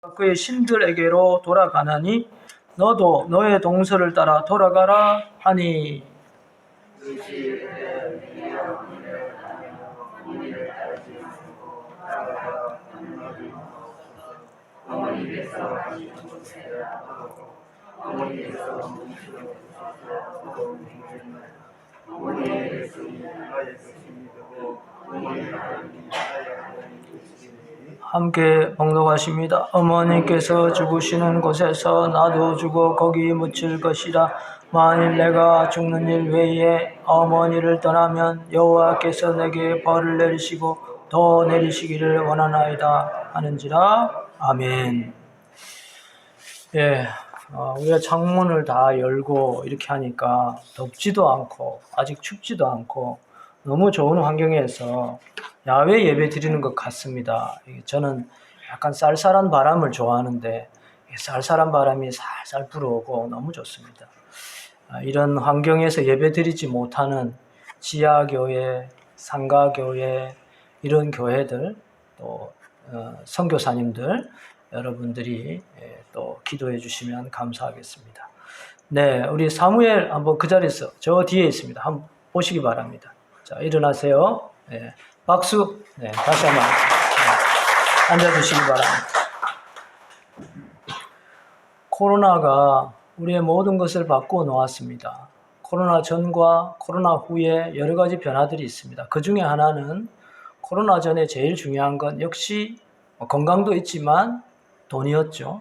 그의 신들에게로 돌아가나니 너도 너의 동서를 따라 돌아가라 하니. 함께 봉독하십니다. 어머니께서 죽으시는 곳에서 나도 죽어 거기 묻힐 것이라. 만일 내가 죽는 일 외에 어머니를 떠나면 여호와께서 내게 벌을 내리시고 더 내리시기를 원하나이다 하는지라. 아멘. 예, 우리가 창문을 다 열고 이렇게 하니까 덥지도 않고 아직 춥지도 않고 너무 좋은 환경에서 야외 예배 드리는 것 같습니다. 저는 약간 쌀쌀한 바람을 좋아하는데 쌀쌀한 바람이 살살 불어오고 너무 좋습니다. 이런 환경에서 예배 드리지 못하는 지하교회, 상가교회 이런 교회들 또 선교사님들 여러분들이 또 기도해 주시면 감사하겠습니다. 네, 우리 사무엘 한번 그 자리에서 저 뒤에 있습니다. 한번 보시기 바랍니다. 자, 일어나세요. 네, 박수. 네, 다시 한번 앉아주시기 바랍니다. 코로나가 우리의 모든 것을 바꾸어 놓았습니다. 코로나 전과 코로나 후에 여러 가지 변화들이 있습니다. 그 중에 하나는 코로나 전에 제일 중요한 건 역시 건강도 있지만 돈이었죠.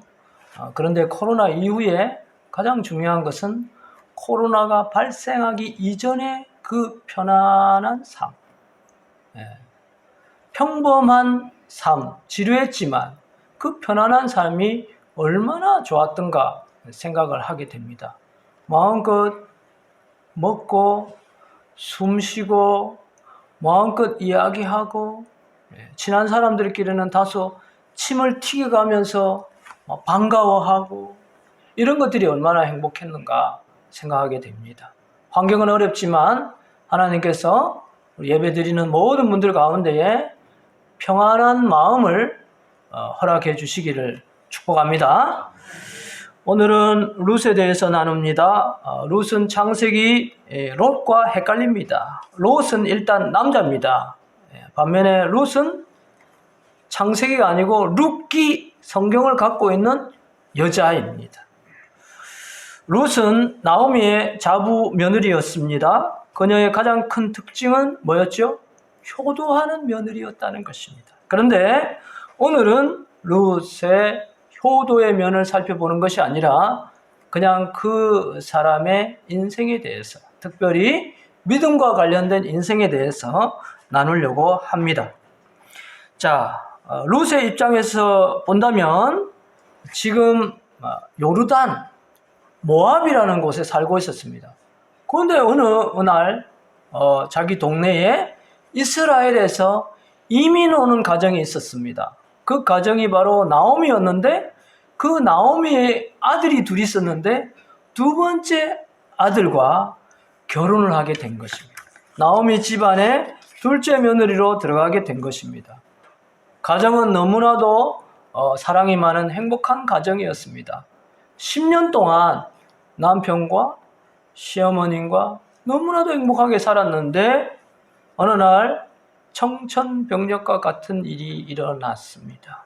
그런데 코로나 이후에 가장 중요한 것은 코로나가 발생하기 이전에 그 편안한 삶, 평범한 삶, 지루했지만 그 편안한 삶이 얼마나 좋았던가 생각을 하게 됩니다. 마음껏 먹고 숨쉬고 마음껏 이야기하고 친한 사람들끼리는 다소 침을 튀겨가면서 반가워하고 이런 것들이 얼마나 행복했는가 생각하게 됩니다. 환경은 어렵지만 하나님께서 예배드리는 모든 분들 가운데에 평안한 마음을 허락해 주시기를 축복합니다. 오늘은 룻에 대해서 나눕니다. 룻은 창세기 롯과 헷갈립니다. 롯은 일단 남자입니다. 반면에 룻은 창세기가 아니고 룻기 성경을 갖고 있는 여자입니다. 룻은 나오미의 자부 며느리였습니다. 그녀의 가장 큰 특징은 뭐였죠? 효도하는 며느리였다는 것입니다. 그런데 오늘은 룻의 효도의 면을 살펴보는 것이 아니라 그냥 그 사람의 인생에 대해서, 특별히 믿음과 관련된 인생에 대해서 나누려고 합니다. 자, 룻의 입장에서 본다면 지금 요르단, 모압이라는 곳에 살고 있었습니다. 그런데 어느 날 자기 동네에 이스라엘에서 이민 오는 가정이 있었습니다. 그 가정이 바로 나오미였는데 그 나오미의 아들이 둘이 있었는데 두 번째 아들과 결혼을 하게 된 것입니다. 나오미 집안에 둘째 며느리로 들어가게 된 것입니다. 가정은 너무나도 사랑이 많은 행복한 가정이었습니다. 10년 동안 남편과 시어머님과 너무나도 행복하게 살았는데 어느 날 청천벽력과 같은 일이 일어났습니다.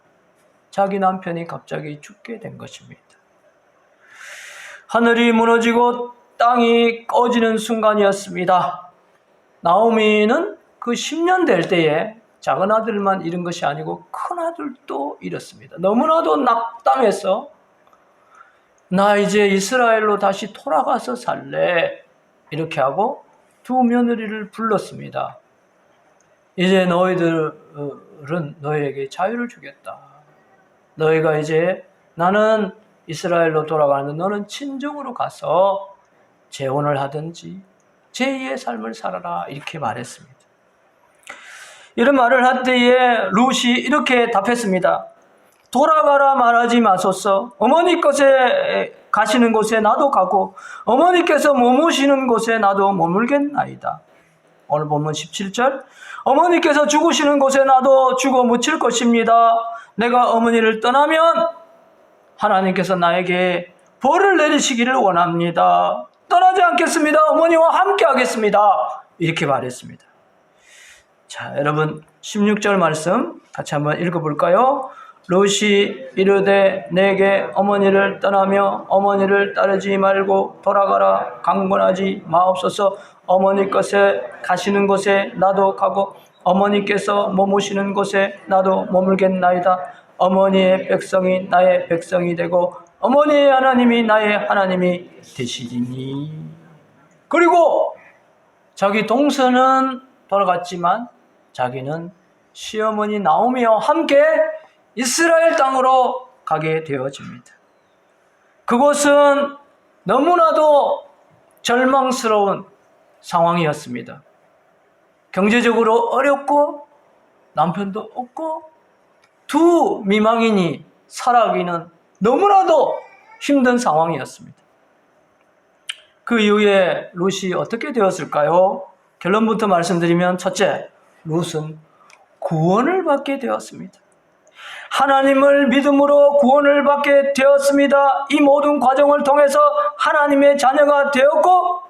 자기 남편이 갑자기 죽게 된 것입니다. 하늘이 무너지고 땅이 꺼지는 순간이었습니다. 나오미는 그 10년 될 때에 작은 아들만 잃은 것이 아니고 큰 아들도 잃었습니다. 너무나도 낙담해서 나 이제 이스라엘로 다시 돌아가서 살래 이렇게 하고 두 며느리를 불렀습니다. 이제 너희들은 너희에게 자유를 주겠다. 너희가 이제 나는 이스라엘로 돌아가는데 너는 친정으로 가서 재혼을 하든지 제2의 삶을 살아라 이렇게 말했습니다. 이런 말을 할 때에 룻이 이렇게 답했습니다. 돌아가라 말하지 마소서. 어머니 것에 가시는 곳에 나도 가고 어머니께서 머무시는 곳에 나도 머물겠나이다. 오늘 본문 17절 어머니께서 죽으시는 곳에 나도 죽어 묻힐 것입니다. 내가 어머니를 떠나면 하나님께서 나에게 벌을 내리시기를 원합니다. 떠나지 않겠습니다. 어머니와 함께 하겠습니다. 이렇게 말했습니다. 자, 여러분 16절 말씀 같이 한번 읽어볼까요? 롯이 이르되 내게 어머니를 떠나며 어머니를 따르지 말고 돌아가라. 강권하지 마옵소서. 어머니 것에 가시는 곳에 나도 가고 어머니께서 머무시는 곳에 나도 머물겠나이다. 어머니의 백성이 나의 백성이 되고 어머니의 하나님이 나의 하나님이 되시리니. 그리고 자기 동서는 돌아갔지만 자기는 시어머니 나오미와 함께 이스라엘 땅으로 가게 되어집니다. 그곳은 너무나도 절망스러운 상황이었습니다. 경제적으로 어렵고 남편도 없고 두 미망인이 살아가기는 너무나도 힘든 상황이었습니다. 그 이후에 롯이 어떻게 되었을까요? 결론부터 말씀드리면 첫째, 롯은 구원을 받게 되었습니다. 하나님을 믿음으로 구원을 받게 되었습니다. 이 모든 과정을 통해서 하나님의 자녀가 되었고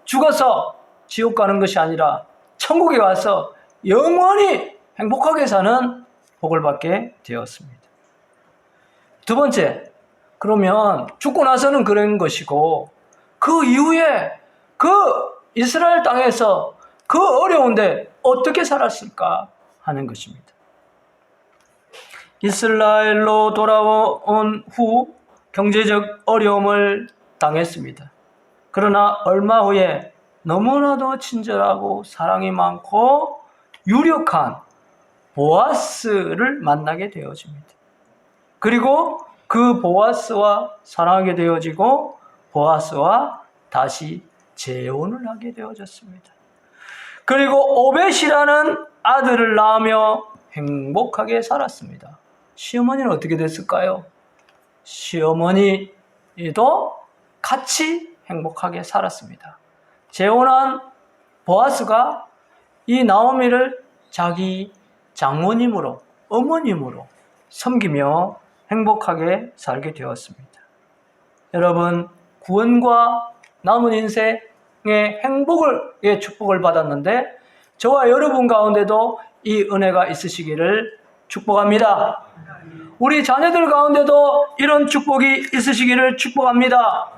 죽어서 지옥 가는 것이 아니라 천국에 가서 영원히 행복하게 사는 복을 받게 되었습니다. 두 번째, 그러면 죽고 나서는 그런 것이고 그 이후에 그 이스라엘 땅에서 그 어려운데 어떻게 살았을까 하는 것입니다. 이스라엘로 돌아온 후 경제적 어려움을 당했습니다. 그러나 얼마 후에 너무나도 친절하고 사랑이 많고 유력한 보아스를 만나게 되어집니다. 그리고 그 보아스와 사랑하게 되어지고 보아스와 다시 재혼을 하게 되어졌습니다. 그리고 오벳이라는 아들을 낳으며 행복하게 살았습니다. 시어머니는 어떻게 됐을까요? 시어머니도 같이 행복하게 살았습니다. 재혼한 보아스가 이 나오미를 자기 장모님으로, 어머님으로 섬기며 행복하게 살게 되었습니다. 여러분, 구원과 남은 인생의 행복의 축복을 받았는데 저와 여러분 가운데도 이 은혜가 있으시기를 축복합니다. 우리 자녀들 가운데도 이런 축복이 있으시기를 축복합니다.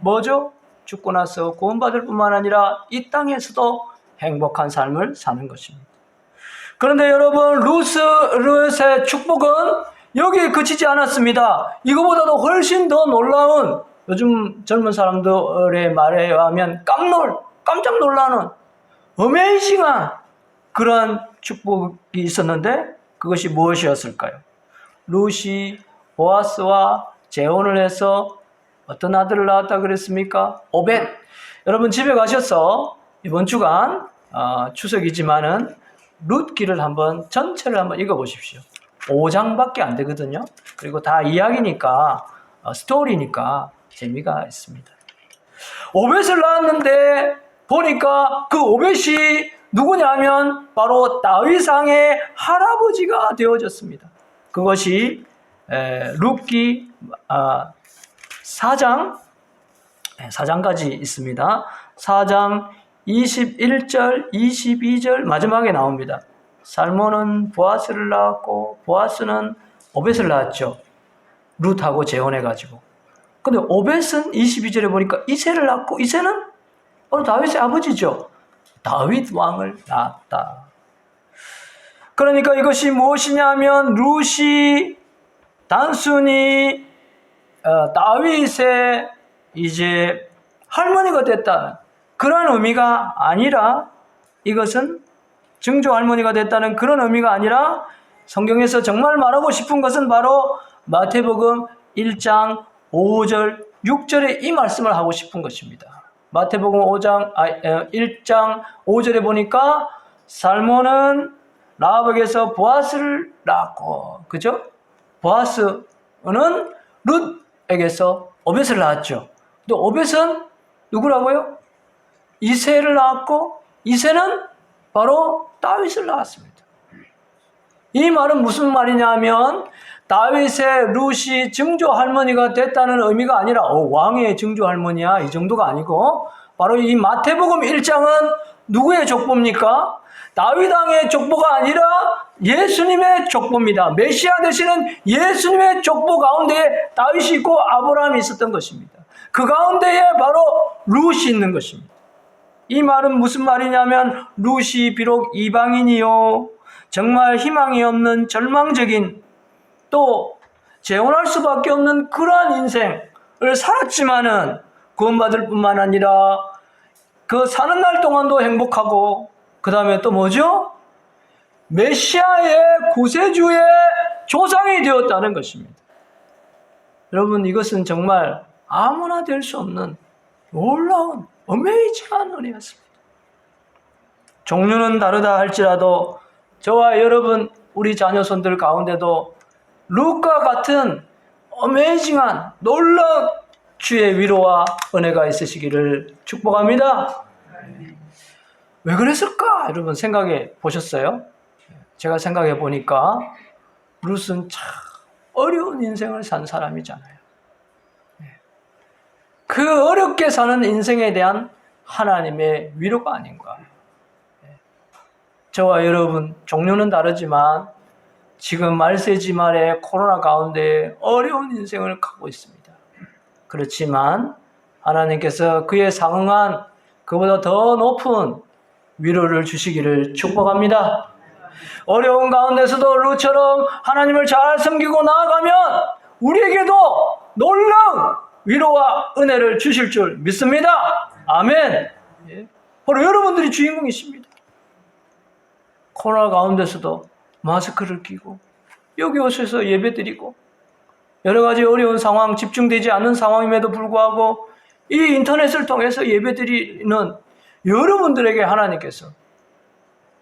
뭐죠? 죽고 나서 구원받을 뿐만 아니라 이 땅에서도 행복한 삶을 사는 것입니다. 그런데 여러분, 롯의 축복은 여기에 그치지 않았습니다. 이거보다도 훨씬 더 놀라운, 요즘 젊은 사람들의 말에 의하면 깜짝 놀라는 어메이징한 그런 축복이 있었는데 그것이 무엇이었을까요? 롯이 보아스와 재혼을 해서 어떤 아들을 낳았다 그랬습니까? 오벳. 여러분 집에 가셔서 이번 주간 추석이지만은 룻기를 전체를 한번 읽어보십시오. 5장밖에 안 되거든요. 그리고 다 이야기니까 스토리니까 재미가 있습니다. 오벳을 낳았는데 보니까 그 오벳이 누구냐면 바로 다윗 왕의 할아버지가 되어졌습니다. 그것이 룻기 4장까지 있습니다. 4장 21절, 22절 마지막에 나옵니다. 살몬은 보아스를 낳았고 보아스는 오벳을 낳았죠. 룻하고 재혼해가지고. 근데 오벳은 22절에 보니까 이새를 낳고 이새는 바로 다윗의 아버지죠. 다윗 왕을 낳았다. 그러니까 이것이 무엇이냐면 룻이 단순히 다윗의 이제 할머니가 됐다는 그런 의미가 아니라, 이것은 증조 할머니가 됐다는 그런 의미가 아니라 성경에서 정말 말하고 싶은 것은 바로 마태복음 1장 5절 6절에 이 말씀을 하고 싶은 것입니다. 마태복음 1장 5절에 보니까 살몬은 라합에게서 보아스를 낳았고, 그죠? 보아스는 룻에게서 오벳을 낳았죠. 근데 오벳은 누구라고요? 이새를 낳았고 이새는 바로 다윗을 낳았습니다. 이 말은 무슨 말이냐면 다윗의 룻이 증조 할머니가 됐다는 의미가 아니라 왕의 증조 할머니야 이 정도가 아니고 바로 이 마태복음 1장은 누구의 족보입니까? 다윗 왕의 족보가 아니라 예수님의 족보입니다. 메시아 되시는 예수님의 족보 가운데에 다윗이 있고 아브라함이 있었던 것입니다. 그 가운데에 바로 룻이 있는 것입니다. 이 말은 무슨 말이냐면 룻이 비록 이방인이요 정말 희망이 없는 절망적인 또 재혼할 수밖에 없는 그러한 인생을 살았지만은 구원받을 뿐만 아니라 그 사는 날 동안도 행복하고 그 다음에 또 뭐죠? 메시아의 구세주의 조상이 되었다는 것입니다. 여러분 이것은 정말 아무나 될 수 없는 놀라운 어메이징한 은혜였습니다. 종류는 다르다 할지라도 저와 여러분 우리 자녀손들 가운데도 룻과 같은 어메이징한 놀라운 주의 위로와 은혜가 있으시기를 축복합니다. 왜 그랬을까? 여러분 생각해 보셨어요? 제가 생각해 보니까 룻은 참 어려운 인생을 산 사람이잖아요. 그 어렵게 사는 인생에 대한 하나님의 위로가 아닌가. 저와 여러분 종류는 다르지만 지금 말세지 말에 코로나 가운데 어려운 인생을 갖고 있습니다. 그렇지만 하나님께서 그에 상응한 그보다 더 높은 위로를 주시기를 축복합니다. 어려운 가운데서도 룻처럼 하나님을 잘 섬기고 나아가면 우리에게도 놀라운 위로와 은혜를 주실 줄 믿습니다. 아멘. 바로 여러분들이 주인공이십니다. 코로나 가운데서도 마스크를 끼고 여기 오셔서 예배드리고 여러 가지 어려운 상황, 집중되지 않는 상황임에도 불구하고 이 인터넷을 통해서 예배드리는 여러분들에게 하나님께서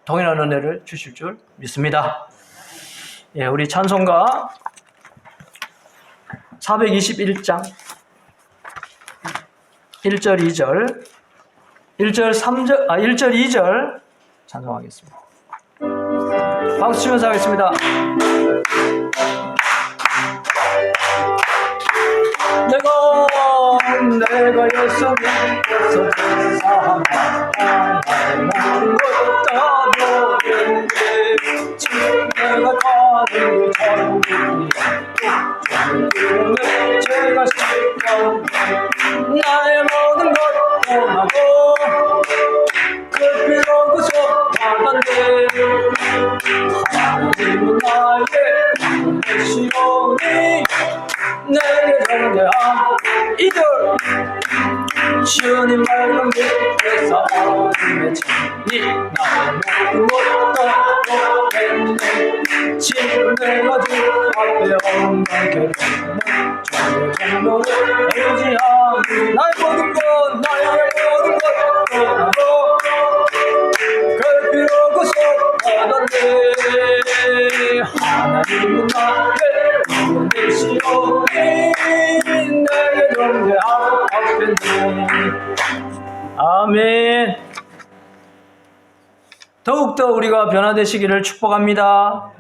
동일한 은혜를 주실 줄 믿습니다. 예, 우리 찬송가 421장 1절 2절 1절 2절 찬송하겠습니다. 박수 치면서 하겠습니다. 내가 예수님께서 제사하나 나의 것도 따르는데 지금 내가 가는 천국이야 제가 시켜 나의 모든 것 떠나고 그 피로 구속받았네 하나님은 나의 되시오니 내게 정죄한 이들 주님 말씀 밑에서 하나님의 진리 나의 모든 것도 떠나겠네 지금 내가 주 앞에 엉망케 주의 정도를 의지하니 나의 모든 것 떠나고 그 피로 구속받았네 하나님은 나의 되시오니 내게 정죄하옵겠네. 아멘. 더욱더 우리가 변화되시기를 축복합니다.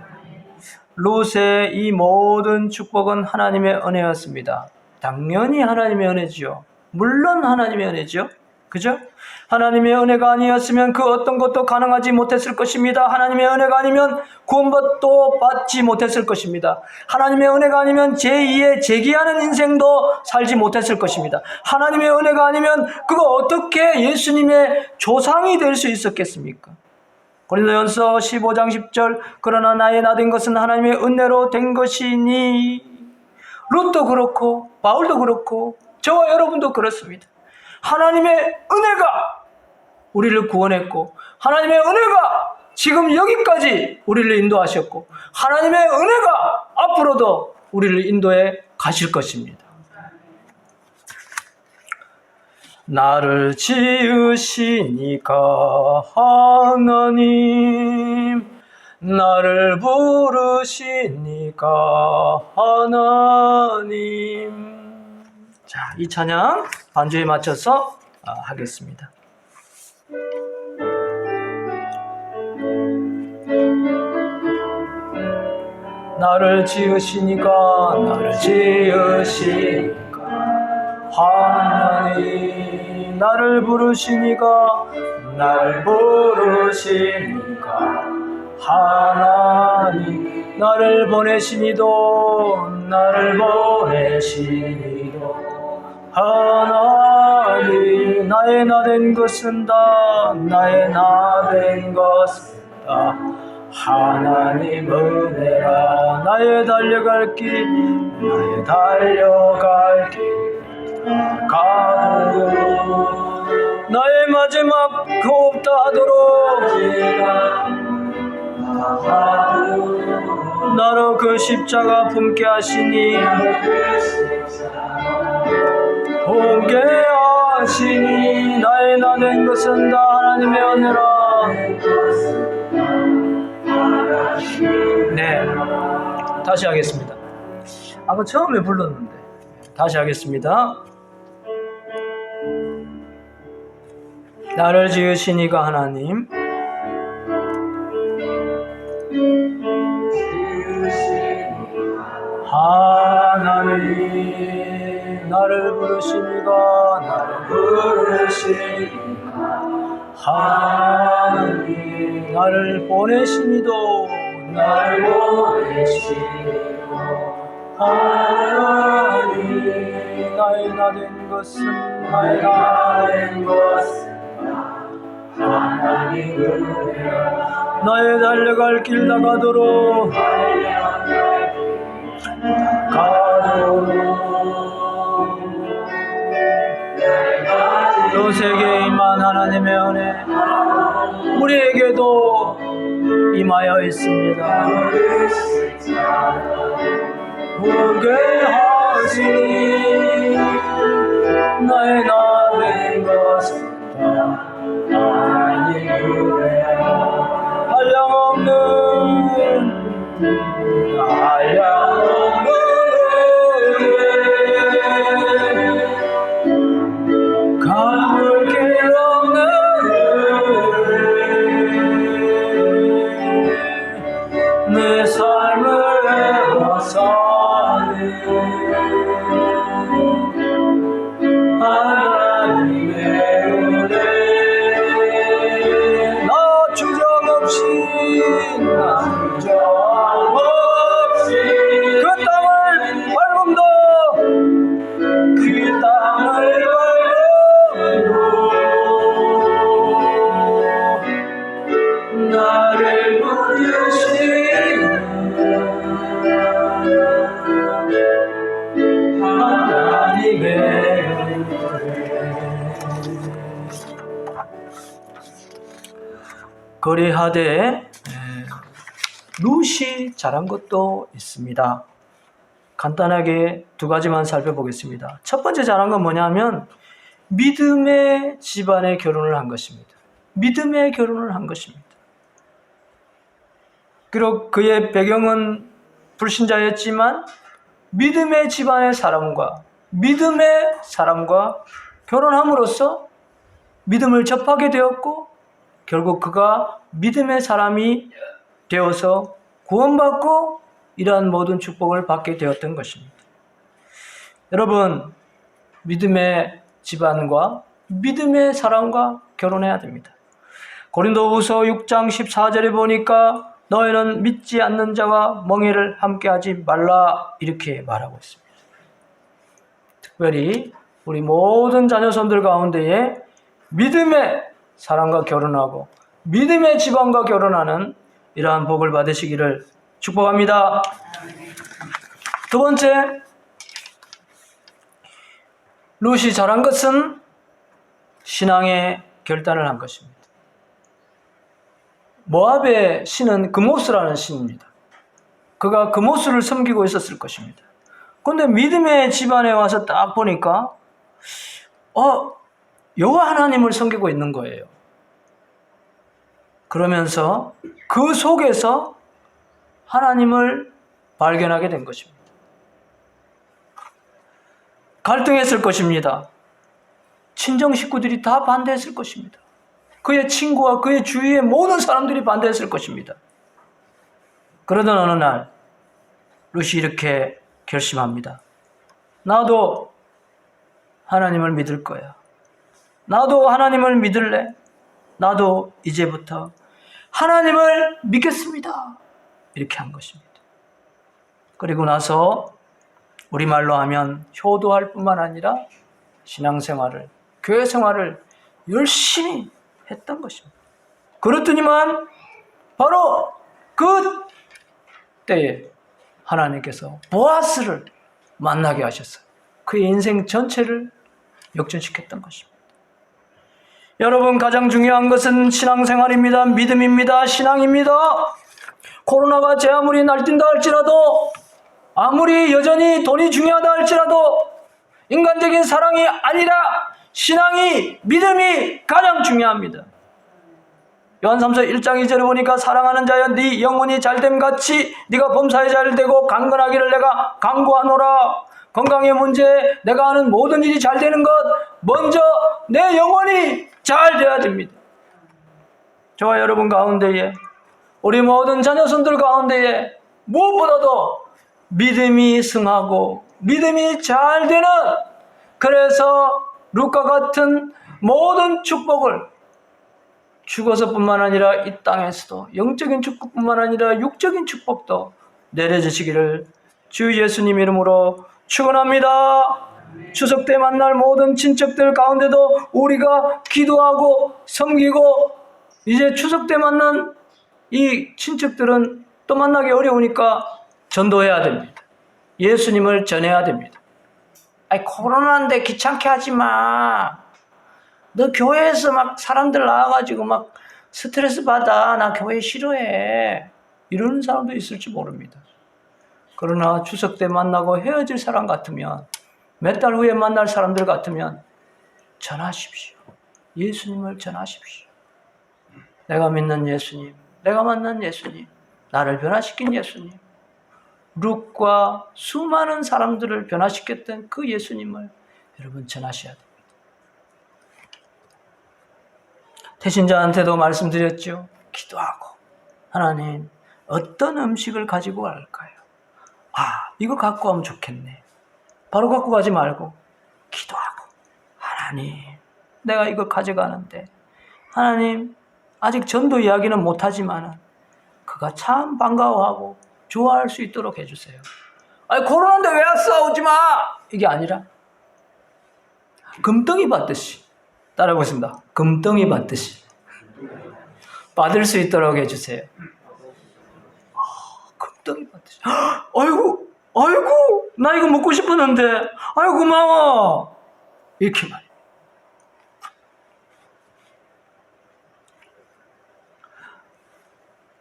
룻의 이 모든 축복은 하나님의 은혜였습니다. 당연히 하나님의 은혜지요. 물론 하나님의 은혜죠. 그죠? 하나님의 은혜가 아니었으면 그 어떤 것도 가능하지 못했을 것입니다. 하나님의 은혜가 아니면 구원도 받지 못했을 것입니다. 하나님의 은혜가 아니면 제2의 재기하는 인생도 살지 못했을 것입니다. 하나님의 은혜가 아니면 그거 어떻게 예수님의 조상이 될 수 있었겠습니까? 고린도전서 15장 10절 그러나 나의 나된 것은 하나님의 은혜로 된 것이니 룻도 그렇고 바울도 그렇고 저와 여러분도 그렇습니다. 하나님의 은혜가 우리를 구원했고 하나님의 은혜가 지금 여기까지 우리를 인도하셨고 하나님의 은혜가 앞으로도 우리를 인도해 가실 것입니다. 나를 지으시니까 하나님 나를 부르시니까 하나님. 자, 이 찬양 반주에 맞춰서 하겠습니다. 나를 지으시니까 하나님 나를 부르시니까 하나님 나를 보내시니도 하나님 나의 나된 것은 다 하나님 은혜라 나의 달려갈 길 가도 나의 마지막 호흡 다하도록 나로 그 십자가 품게 하시니 나의 나된 것은 다 하나님의 은혜라. 네, 다시 하겠습니다. 아까 처음에 불렀는데 다시 하겠습니다. 나를 지으시니가 하나님 나를 부르시니가 하나님 나를 보내시니도 하나님 나의 나된 것은 나의 달려갈 길 나가도록 또 세계에 임한 하나님의 은혜 우리에게도 임하여 있습니다. 보게 하시니 나의 나된 것은 하나님 한량없는 가볼 길 없는 내 삶을 사는 하나님의 은혜 나 주저없이 그 땅을 밟음도 나를 부르시는 하나님의 그리하되 룻이 잘한 것도 있습니다. 간단하게 두 가지만 살펴보겠습니다. 첫 번째 잘한 건 뭐냐면 믿음의 집안에 결혼을 한 것입니다. 믿음의 결혼을 한 것입니다. 비록 그의 배경은 불신자였지만 믿음의 집안의 사람과 결혼함으로써 믿음을 접하게 되었고 결국 그가 믿음의 사람이 되어서 구원받고 이러한 모든 축복을 받게 되었던 것입니다. 여러분, 믿음의 집안과 믿음의 사람과 결혼해야 됩니다. 고린도후서 6장 14절에 보니까 너희는 믿지 않는 자와 멍에를 함께하지 말라 이렇게 말하고 있습니다. 특별히 우리 모든 자녀손들 가운데에 믿음의 사람과 결혼하고 믿음의 집안과 결혼하는 이러한 복을 받으시기를 축복합니다. 두 번째, 룻이 잘한 것은 신앙의 결단을 한 것입니다. 모압의 신은 그모스라는 신입니다. 그가 그모스를 섬기고 있었을 것입니다. 그런데 믿음의 집안에 와서 딱 보니까 여호와 하나님을 섬기고 있는 거예요. 그러면서 그 속에서 하나님을 발견하게 된 것입니다. 갈등했을 것입니다. 친정 식구들이 다 반대했을 것입니다. 그의 친구와 그의 주위의 모든 사람들이 반대했을 것입니다. 그러던 어느 날 룻이 이렇게 결심합니다. 나도 하나님을 믿을 거야. 나도 하나님을 믿을래. 나도 이제부터 하나님을 믿겠습니다. 이렇게 한 것입니다. 그리고 나서 우리말로 하면 효도할 뿐만 아니라 신앙생활을, 교회 생활을 열심히 했던 것입니다. 그렇더니만 바로 그 때에 하나님께서 보아스를 만나게 하셨어요. 그의 인생 전체를 역전시켰던 것입니다. 여러분, 가장 중요한 것은 신앙생활입니다. 믿음입니다. 신앙입니다. 코로나가 제 아무리 날뛴다 할지라도, 아무리 여전히 돈이 중요하다 할지라도 인간적인 사랑이 아니라 신앙이, 믿음이 가장 중요합니다. 요한삼서 1장 2절에 보니까 사랑하는 자여 네 영혼이 잘됨 같이 네가 범사에 잘되고 강건하기를 내가 간구하노라. 건강의 문제, 내가 하는 모든 일이 잘 되는 것, 먼저 내 영혼이 잘 돼야 됩니다. 저와 여러분 가운데에, 우리 모든 자녀손들 가운데에 무엇보다도 믿음이 승하고 믿음이 잘 되는, 그래서 룻과 같은 모든 축복을 죽어서뿐만 아니라 이 땅에서도 영적인 축복뿐만 아니라 육적인 축복도 내려주시기를 주 예수님 이름으로 축원합니다. 추석 때 만날 모든 친척들 가운데도 우리가 기도하고 섬기고, 이제 추석 때 만난 이 친척들은 또 만나기 어려우니까 전도해야 됩니다. 예수님을 전해야 됩니다. 아이, 코로나인데 귀찮게 하지 마. 너 교회에서 막 사람들 나와가지고 막 스트레스 받아. 나 교회 싫어해. 이러는 사람도 있을지 모릅니다. 그러나 추석 때 만나고 헤어질 사람 같으면, 몇 달 후에 만날 사람들 같으면 전하십시오. 예수님을 전하십시오. 내가 믿는 예수님, 내가 만난 예수님, 나를 변화시킨 예수님, 룻과 수많은 사람들을 변화시켰던 그 예수님을 여러분 전하셔야 됩니다. 태신자한테도 말씀드렸죠. 기도하고, 하나님 어떤 음식을 가지고 갈까요? 이거 갖고 가면 좋겠네. 바로 갖고 가지 말고 기도하고, 하나님 내가 이거 가져가는데, 하나님 아직 전도 이야기는 못하지만 그가 참 반가워하고 좋아할 수 있도록 해주세요. 아니, 코로나인데 왜 왔어? 오지 마! 이게 아니라 금덩이 받듯이, 따라해보겠습니다. 금덩이 받듯이 받을 수 있도록 해주세요. 금덩이 받듯이. 아이고, 나 이거 먹고 싶었는데, 아이고, 고마워. 이렇게 말해요.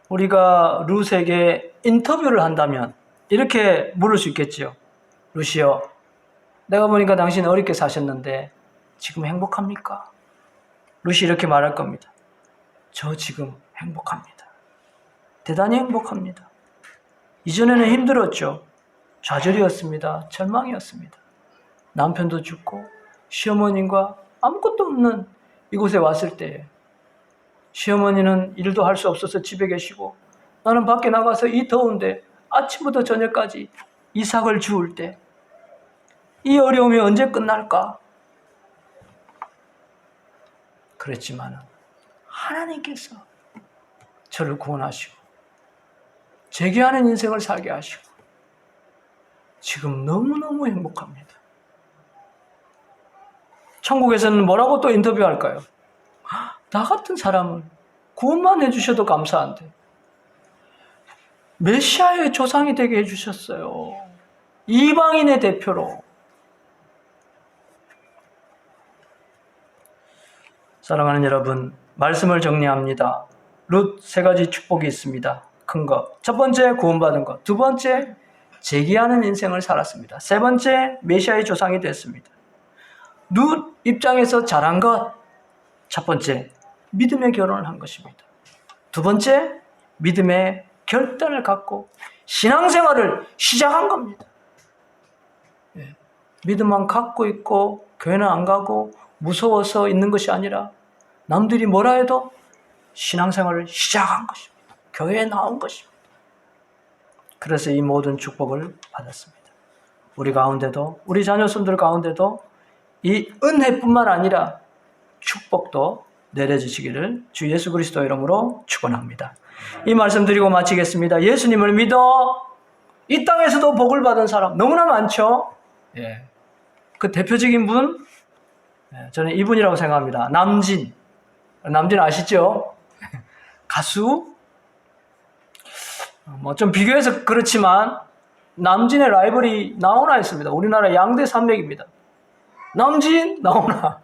우리가 룻에게 인터뷰를 한다면 이렇게 물을 수 있겠죠. 룻이요, 내가 보니까 당신 어렵게 사셨는데 지금 행복합니까? 룻이 이렇게 말할 겁니다. 저 지금 행복합니다. 대단히 행복합니다. 이전에는 힘들었죠. 좌절이었습니다. 절망이었습니다. 남편도 죽고 시어머님과 아무것도 없는 이곳에 왔을 때, 시어머니는 일도 할 수 없어서 집에 계시고, 나는 밖에 나가서 이 더운데 아침부터 저녁까지 이삭을 주울 때, 이 어려움이 언제 끝날까? 그랬지만 하나님께서 저를 구원하시고 재기하는 인생을 살게 하시고 지금 너무너무 행복합니다. 천국에서는 뭐라고 또 인터뷰할까요? 나 같은 사람을 구원만 해주셔도 감사한데 메시아의 조상이 되게 해주셨어요. 이방인의 대표로. 사랑하는 여러분, 말씀을 정리합니다. 룻 3가지 축복이 있습니다. 큰 거. 첫 번째, 구원받은 것. 두 번째, 재기하는 인생을 살았습니다. 세 번째, 메시아의 조상이 됐습니다. 룻 입장에서 잘한 것. 첫 번째, 믿음의 결혼을 한 것입니다. 두 번째, 믿음의 결단을 갖고 신앙생활을 시작한 겁니다. 믿음만 갖고 있고 교회는 안 가고 무서워서 있는 것이 아니라 남들이 뭐라 해도 신앙생활을 시작한 것입니다. 교회에 나온 것입니다. 그래서 이 모든 축복을 받았습니다. 우리 가운데도, 우리 자녀손들 가운데도 이 은혜뿐만 아니라 축복도 내려주시기를 주 예수 그리스도 이름으로 축원합니다. 이 말씀 드리고 마치겠습니다. 예수님을 믿어 이 땅에서도 복을 받은 사람 너무나 많죠. 예. 그 대표적인 분, 저는 이분이라고 생각합니다. 남진 아시죠? 가수. 뭐 좀 비교해서 그렇지만 남진의 라이벌이 나오나 있습니다. 우리나라 양대 산맥입니다. 남진, 나오나.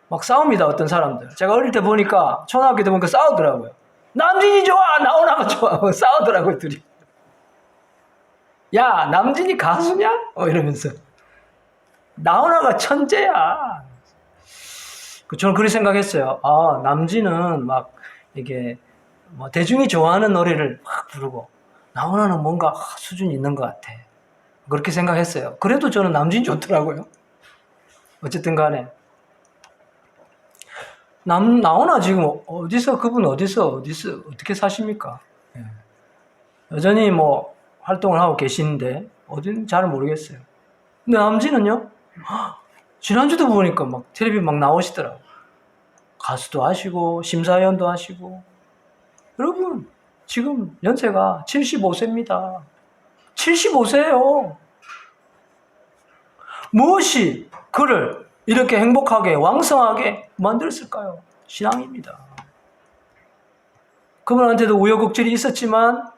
막 싸웁니다, 어떤 사람들. 제가 어릴 때 보니까, 초등학교 때 보니까 싸우더라고요. 남진이 좋아, 나오나가 좋아. 싸우더라고요, 둘이. 야, 남진이 가수냐? 이러면서. 나오나가 천재야. 저는 그렇게 생각했어요. 아, 남진은 막, 이게, 뭐, 대중이 좋아하는 노래를 막 부르고, 나오나는 뭔가 수준이 있는 것 같아. 그렇게 생각했어요. 그래도 저는 남진이 좋더라고요. 어쨌든 간에. 나오나 지금 그분 어디서 어떻게 사십니까? 예. 여전히 뭐 활동을 하고 계시는데 어딘지 잘 모르겠어요. 근데 남진은요? 지난주도 보니까 막 텔레비 막 나오시더라고요. 가수도 하시고 심사위원도 하시고. 여러분 지금 연세가 75세입니다. 75세예요. 무엇이 그를 이렇게 행복하게 왕성하게 만들었을까요? 신앙입니다. 그분한테도 우여곡절이 있었지만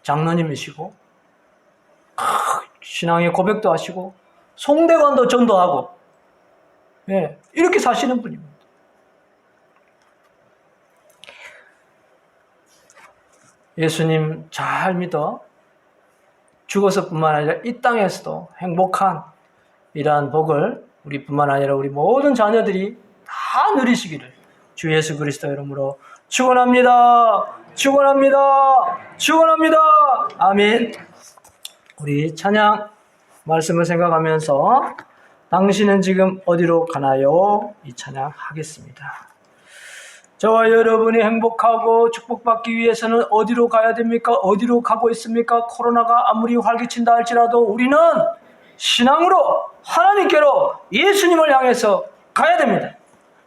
장로님이시고 신앙의 고백도 하시고 송대관도 전도하고 이렇게 사시는 분입니다. 예수님 잘 믿어 죽어서뿐만 아니라 이 땅에서도 행복한 이러한 복을 우리뿐만 아니라 우리 모든 자녀들이 다 누리시기를 주 예수 그리스도 이름으로 축원합니다. 축원합니다. 축원합니다. 아멘. 우리 찬양 말씀을 생각하면서 당신은 지금 어디로 가나요? 이 찬양 하겠습니다. 저와 여러분이 행복하고 축복받기 위해서는 어디로 가야 됩니까? 어디로 가고 있습니까? 코로나가 아무리 활기친다 할지라도 우리는 신앙으로 하나님께로 예수님을 향해서 가야 됩니다.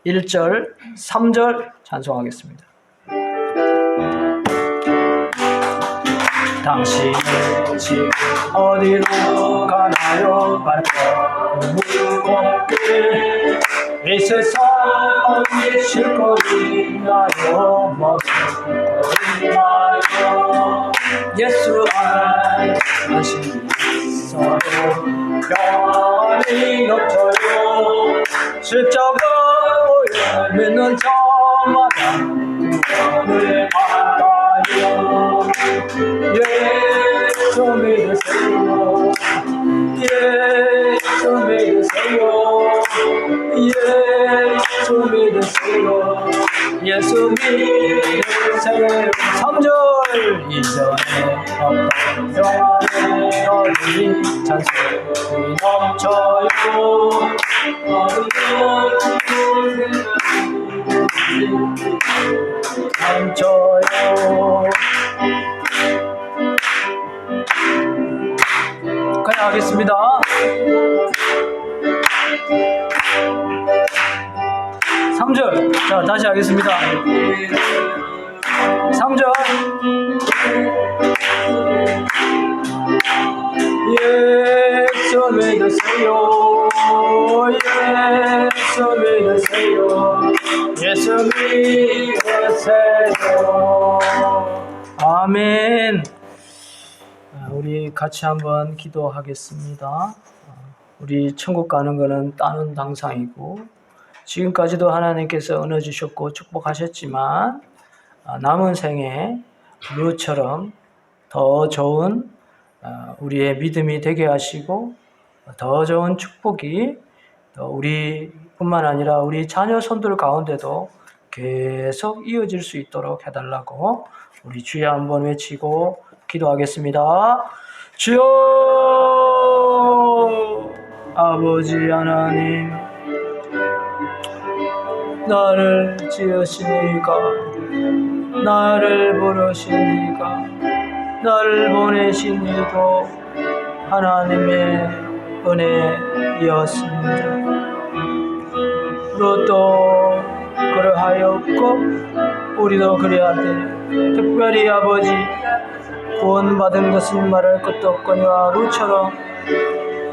1절, 3절 찬송하겠습니다. 당신은 지금 어디로 가나요? 발걸음 무겁게 이 세상 어디 쉴거리 나요? 먹을거리 나요? 예수 안 당신이 있어요. 평안이 넘쳐요. 십자가 오해 믿는 저마다 구원을 받아요. 예수 믿으세요. 예수 믿으세요. 예수 믿으세요. 예수 믿으세요. 3절 이전에 어떤 평안의 어린이 찬송이 넘쳐요. 넘쳐요. 그냥 하겠습니다. 3절. 자, 다시 하겠습니다. 3절. 예수 믿으세요. 예수 믿으세요. 예수 믿으세요. 아멘. 우리 같이 한번 기도하겠습니다. 우리 천국 가는 것은 따는 당상이고 지금까지도 하나님께서 은혜 주셨고 축복하셨지만 남은 생에 룻처럼 더 좋은 우리의 믿음이 되게 하시고 더 좋은 축복이 우리뿐만 아니라 우리 자녀 손들 가운데도 계속 이어질 수 있도록 해달라고 우리 주여 한번 외치고 기도하겠습니다. 주여 아버지 하나님, 나를 지으시니까 나를 부르시니까 나를 보내신 이도 하나님의 은혜였습니다. 롯도 그러하였고 우리도 그래야 돼. 특별히 아버지 구원받은 것은 말할 것도 없거니와 롯처럼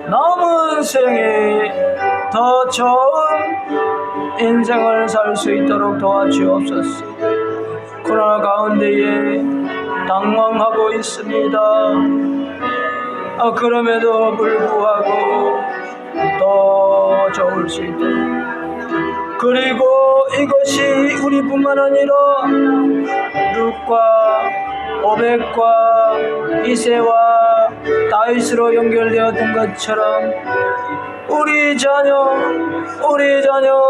남은 생에 더 좋은 인생을 살 수 있도록 도와주옵소서. 코로나 가운데에 당황하고 있습니다. 그럼에도 불구하고 더 좋을 수 있도록, 그리고 이것이 우리뿐만 아니라 룻과 오벳과 이새와 다윗으로 연결되었던 것처럼 우리 자녀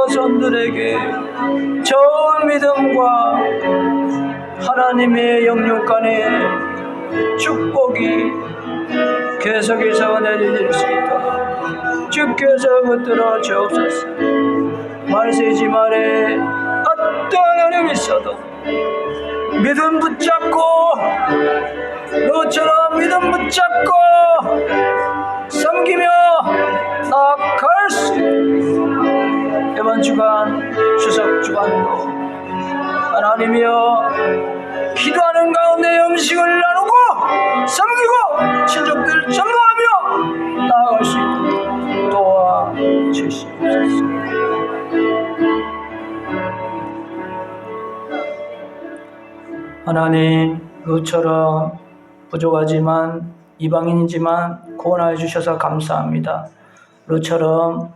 손들에게 좋은 믿음과 하나님의 영육간의 축복이 계속해서 내려질 수 있도록 주께서 붙들어 주옵소서. 말세지 말에 어떠한 어려움이 있어도 믿음 붙잡고, 너처럼 믿음 붙잡고 섬기며 나아갈 수 있도록 이번 주간 추석 주간도 하나님이여 기도하는 가운데 음식을 나누고 섬기고 친족들 전도하며 나아갈 수 있도록 도와주시옵소서. 하나님, 룻처럼 부족하지만 이방인이지만 구원하여 주셔서 감사합니다. 룻처럼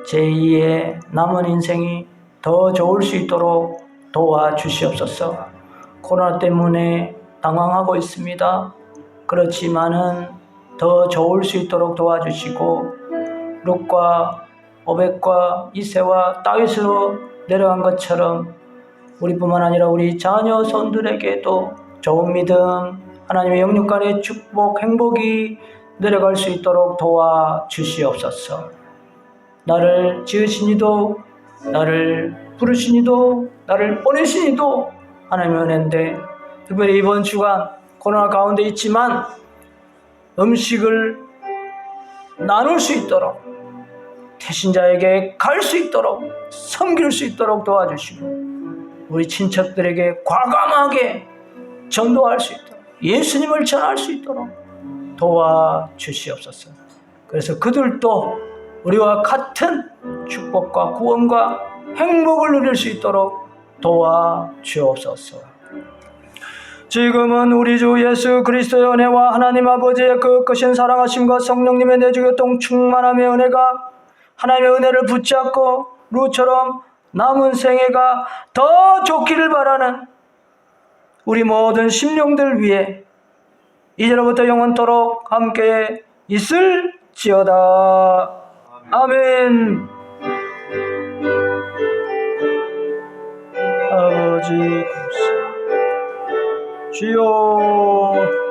제2의 남은 인생이 더 좋을 수 있도록 도와주시옵소서. 코로나 때문에 당황하고 있습니다. 그렇지만은 더 좋을 수 있도록 도와주시고, 룻과 오벳과 이새와 다윗으로 내려간 것처럼 우리뿐만 아니라 우리 자녀 손들에게도 좋은 믿음, 하나님의 영육간의 축복, 행복이 내려갈 수 있도록 도와주시옵소서. 나를 지으신 이도, 나를 부르신 이도, 나를 보내신 이도 하나님의 은혜인데, 특별히 이번 주간 코로나 가운데 있지만 음식을 나눌 수 있도록, 태신자에게 갈 수 있도록, 섬길 수 있도록 도와주시고, 우리 친척들에게 과감하게 전도할 수 있도록, 예수님을 전할 수 있도록 도와주시옵소서. 그래서 그들도 우리와 같은 축복과 구원과 행복을 누릴 수 있도록 도와주옵소서. 지금은 우리 주 예수 그리스도의 은혜와 하나님 아버지의 그 크신 사랑하심과 성령님의 내주교통 충만함의 은혜가, 하나님의 은혜를 붙잡고 룻처럼 남은 생애가 더 좋기를 바라는 우리 모든 심령들 위해 이제로부터 영원토록 함께 있을지어다. 아멘. 아버지 감사 주여